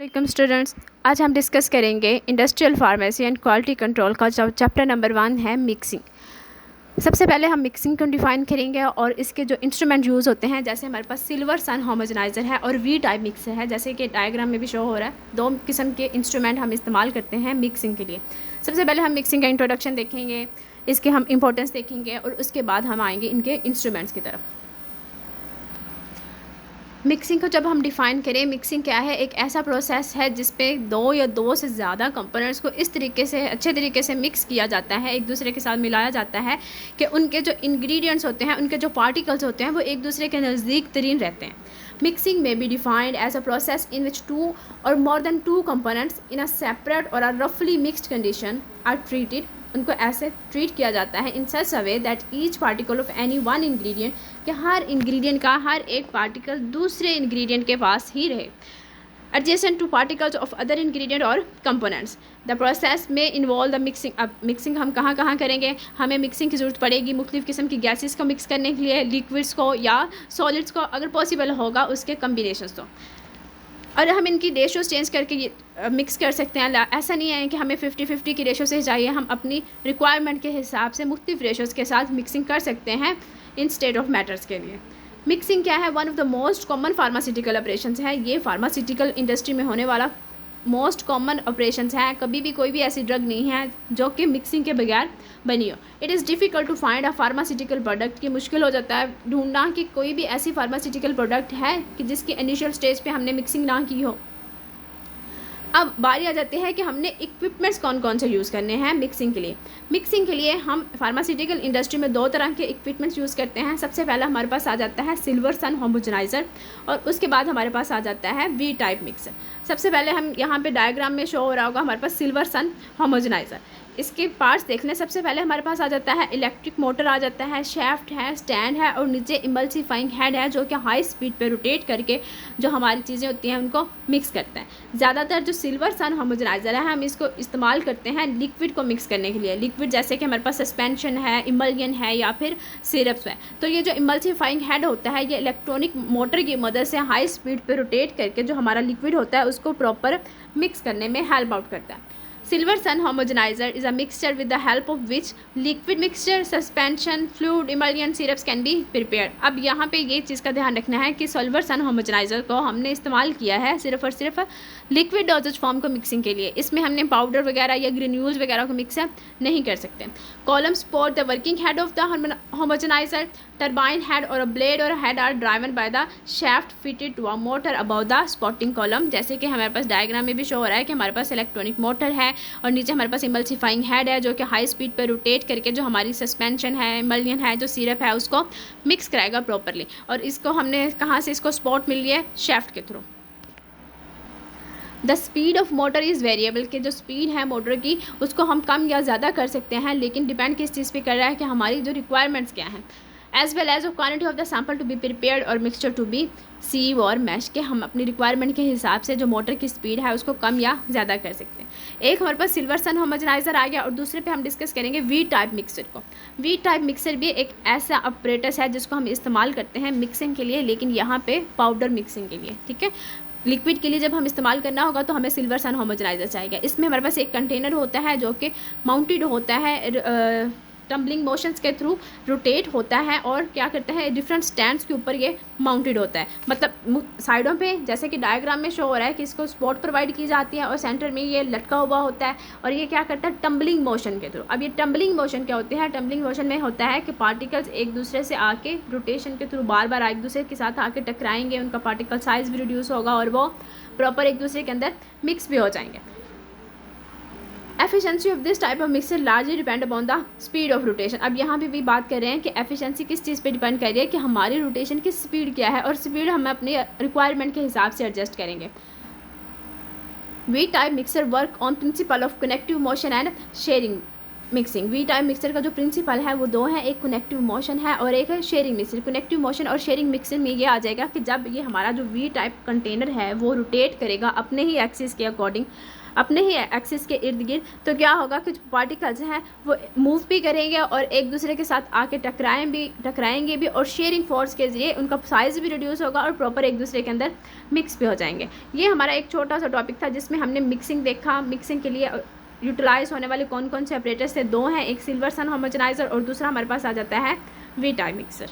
Welcome students. आज हम discuss करेंगे industrial pharmacy and quality control का जो चैप्टर नंबर 1 है मिक्सिंग। सबसे पहले हम मिक्सिंग को डिफाइन करेंगे और इसके जो इंस्ट्रूमेंट यूज़ होते हैं, जैसे हमारे पास सिल्वर सन होमोजेनाइजर है और वी टाइप मिक्सर है, जैसे कि डायग्राम में भी शो हो रहा है। दो किस्म के इंस्ट्रूमेंट हम इस्तेमाल करते हैं मिक्सिंग के लिए। सबसे पहले हम मिक्सिंग का इंट्रोडक्शन देखेंगे, इसके हम इंपॉर्टेंस देखेंगे और उसके बाद हम आएंगे इनके इंस्ट्रूमेंट्स की तरफ। मिक्सिंग को जब हम डिफ़ाइन करें, मिक्सिंग क्या है? एक ऐसा प्रोसेस है जिस पे दो या दो से ज़्यादा कंपोनेंट्स को इस तरीके से अच्छे तरीके से मिक्स किया जाता है, एक दूसरे के साथ मिलाया जाता है कि उनके जो इंग्रेडिएंट्स होते हैं, उनके जो पार्टिकल्स होते हैं, वो एक दूसरे के नज़दीक तरीन रहते हैं। मिक्सिंग में be defined as a process in which two or more than two components in a separate or a रफली मिक्सड कंडीशन आर ट्रीटेड। उनको ऐसे ट्रीट किया जाता है in such a way that each particle of any one ingredient, कि हर ingredient का हर एक पार्टिकल दूसरे इंग्रेडिएंट के पास ही रहे, adjacent two particles of other ingredient और कंपोनेंट्स। द प्रोसेस में इन्वॉल्व द मिक्सिंग। अब मिक्सिंग हम कहाँ कहाँ करेंगे? हमें मिक्सिंग की ज़रूरत पड़ेगी मुख्तलिफ़ किस्म की गैसेस को मिक्स करने के लिए, लिक्विड्स को या सॉलिड्स को, अगर पॉसिबल होगा उसके कम्बिनेशंस को। और हम इनकी रेशोज़ चेंज करके मिक्स कर सकते हैं। ऐसा नहीं है कि हमें 50-50 की रेशो से चाहिए, हम अपनी रिक्वायरमेंट के हिसाब से मुख्तलिफ रेशोज़ के साथ मिक्सिंग कर सकते हैं इन स्टेट ऑफ मैटर्स के लिए। मिक्सिंग क्या है? One of the most common pharmaceutical operations है। ये फार्मास्यूटिकल इंडस्ट्री में होने वाला मोस्ट कॉमन ऑपरेशंस हैं। कभी भी कोई भी ऐसी ड्रग नहीं है जो कि मिक्सिंग के बगैर बनी हो। It is difficult to find a pharmaceutical product, की मुश्किल हो जाता है ढूंढना कि कोई भी ऐसी फार्मास्यूटिकल प्रोडक्ट है कि जिसकी इनिशियल स्टेज पे हमने मिक्सिंग ना की हो। अब बारी आ जाती है कि हमने इक्विपमेंट्स कौन कौन से यूज़ करने हैं मिक्सिंग के लिए। मिक्सिंग के लिए हम फार्मास्यूटिकल इंडस्ट्री में दो तरह के इक्विपमेंट्स यूज़ करते हैं। सबसे पहला हमारे पास आ जाता है सिल्वर सन होमोजेनाइजर और उसके बाद हमारे पास आ जाता है वी टाइप मिक्सर। सबसे पहले हम यहाँ पे डायग्राम में शो हो रहा होगा हमारे पास सिल्वर सन होमोजेनाइजर। इसके पार्ट्स देख लें। सबसे पहले हमारे पास आ जाता है इलेक्ट्रिक मोटर, आ जाता है शेफ्ट है, स्टैंड है और नीचे इमल्सीफाइंग हेड है, जो कि हाई स्पीड पे रोटेट करके जो हमारी चीज़ें होती हैं उनको मिक्स करता है। ज़्यादातर जो सिल्वर सन होमोजेनाइजर है, हम इसको इस्तेमाल करते हैं लिक्विड को मिक्स करने के लिए। लिक्विड जैसे कि हमारे पास सस्पेंशन है, इमल्यन है या फिर सिरप्स है। तो ये जो इमल्सीफाइंग हेड होता है, ये इलेक्ट्रॉनिक मोटर की मदद से हाई स्पीड पर रोटेट करके जो हमारा लिक्विड होता है उसको प्रॉपर मिक्स करने में हेल्प आउट करता है। Silver Sun homogenizer is a mixture with the help of which liquid mixture, suspension, fluid, emulsion, syrups can be prepared। अब यहाँ पे ये चीज़ का ध्यान रखना है कि Silver Sun homogenizer को हमने इस्तेमाल किया है सिर्फ और सिर्फ लिक्विड डोजेज फॉर्म को मिक्सिंग के लिए। इसमें हमने पाउडर वगैरह या ग्रेन्यूल्स वगैरह को मिक्स नहीं कर सकते। Column support the working head of the homogenizer। Turbine head और ब्लेड और head are driven by the shaft fitted to a motor above the spotting column. जैसे कि हमारे पास डायग्राम में भी शो हो रहा है कि हमारे पास इलेक्ट्रॉनिक मोटर है और नीचे हमारे पास इमल्सीफाइंग हेड है, जो कि हाई स्पीड पर रोटेट करके जो हमारी सस्पेंशन है, इमल्यन है, जो सिरप है, उसको मिक्स कराएगा प्रॉपरली। और इसको हमने कहाँ से इसको स्पॉट मिल लिया है? शेफ्ट के through. The speed of motor is variable, के जो स्पीड है मोटर की उसको हम कम या ज़्यादा कर सकते हैं, लेकिन डिपेंड किस चीज़ पे कर रहा है कि हमारी जो रिक्वायरमेंट्स क्या हैं। As well as of quantity of the sample to be prepared और मिक्सचर टू बी सीव और मैश, के हम अपनी रिक्वायरमेंट के हिसाब से जो मोटर की स्पीड है उसको कम या ज़्यादा कर सकते हैं। एक हमारे पास सिल्वर सन होमोजेनाइजर आ गया और दूसरे पे हम डिस्कस करेंगे वी टाइप मिक्सर को। वी टाइप मिक्सर भी एक ऐसा अपरेटस है जिसको हम इस्तेमाल करते हैं मिक्सिंग के लिए, लेकिन यहाँ पे पाउडर मिक्सिंग के लिए। ठीक है, लिक्विड के लिए जब हम इस्तेमाल करना होगा तो हमें सिल्वर सन होमोजेनाइजर चाहिए। इसमें हमारे पास एक कंटेनर होता है जो कि माउंटेड होता है, टम्बलिंग मोशंस के थ्रू रोटेट होता है और क्या करता है, डिफरेंट स्टैंड्स के ऊपर ये माउंटेड होता है। मतलब साइडों पे जैसे कि डायग्राम में शो हो रहा है कि इसको सपोर्ट प्रोवाइड की जाती है और सेंटर में ये लटका हुआ होता है और ये क्या करता है, टम्बलिंग मोशन के थ्रू। अब ये टम्बलिंग मोशन क्या होती है? टम्बलिंग मोशन में होता है कि पार्टिकल्स एक दूसरे से आके रोटेशन के थ्रू बार बार एक दूसरे के साथ आके टकराएंगे, उनका पार्टिकल साइज़ भी रिड्यूस होगा और वो प्रॉपर एक दूसरे के अंदर मिक्स भी हो जाएंगे। Efficiency of this type of mixer largely depend upon the speed of rotation. अब यहाँ पे भी बात कर रहे हैं कि एफिशिएंसी किस चीज़ पे डिपेंड कर रही है, कि हमारी रोटेशन की स्पीड क्या है और स्पीड हम अपनी रिक्वायरमेंट के हिसाब से एडजस्ट करेंगे। V type mixer work on principle of connective motion and shearing mixing. V type mixer का जो प्रिंसिपल है वो दो है, एक कनेक्टिव मोशन है और एक है शेयरिंग मिक्सर। कनेक्टिव मोशन और शेयरिंग मिक्सर में ये आ जाएगा कि जब ये हमारा जो वी टाइप कंटेनर है वो रोटेट करेगा अपने ही एक्सिस के अकॉर्डिंग अपने ही एक्सिस के इर्द गिर्द, तो क्या होगा कि जो पार्टिकल्स हैं वो मूव भी करेंगे और एक दूसरे के साथ आके टकराएंगे भी और शेयरिंग फोर्स के ज़रिए उनका साइज़ भी रिड्यूस होगा और प्रॉपर एक दूसरे के अंदर मिक्स भी हो जाएंगे। ये हमारा एक छोटा सा टॉपिक था जिसमें हमने मिक्सिंग देखा। मिक्सिंग के लिए यूटिलाइज होने वाले कौन कौन से ऑपरेटर्स थे, 2 हैं, एक सिल्वर सन होमोजेनाइजर और दूसरा हमारे पास आ जाता है वी टाइप मिक्सर।